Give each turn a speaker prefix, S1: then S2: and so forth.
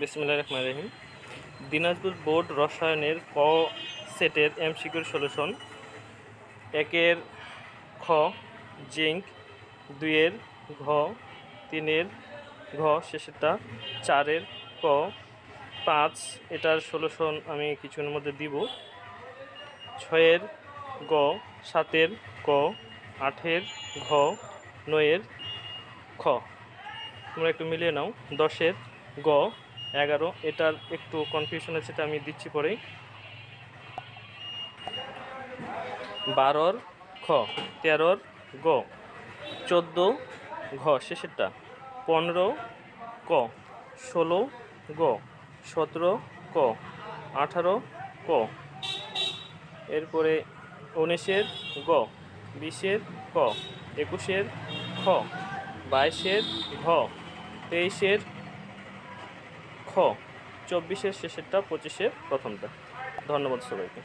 S1: বিসমিল্লাহির রহমানির রহিম। দিনাজপুর বোর্ড রসায়নের ক সেটের এমসিকিউর সলিউশন। 1-এর খ জিঙ্ক, 2-এর ঘ, 3-এর ঘ শেষেরটা, 4-এর ক, 5 এটার সলিউশন আমি কিছুর মধ্যে দিব, 6-এর গ, 7-এর ক, 8-এর ঘ, 9-এর খ। তোমরা একটু মিলিয়ে নাও। 10-এর গ, 11 এটার একটু কনফিউশন আছে, এটা আমি দিচ্ছি পরেই। 12-র খ, 13-র গ, 14 ঘ শেষেরটা, 15 ক, 16 গ, 17 ক, 18 ক। এরপরে 19-এর গ, 20-এর ক, 21-এর খ, 22-এর ঘ, 23-এর খ, 24-এর শেষেরটা, 25-এর প্রথমটা। ধন্যবাদ সবাইকে।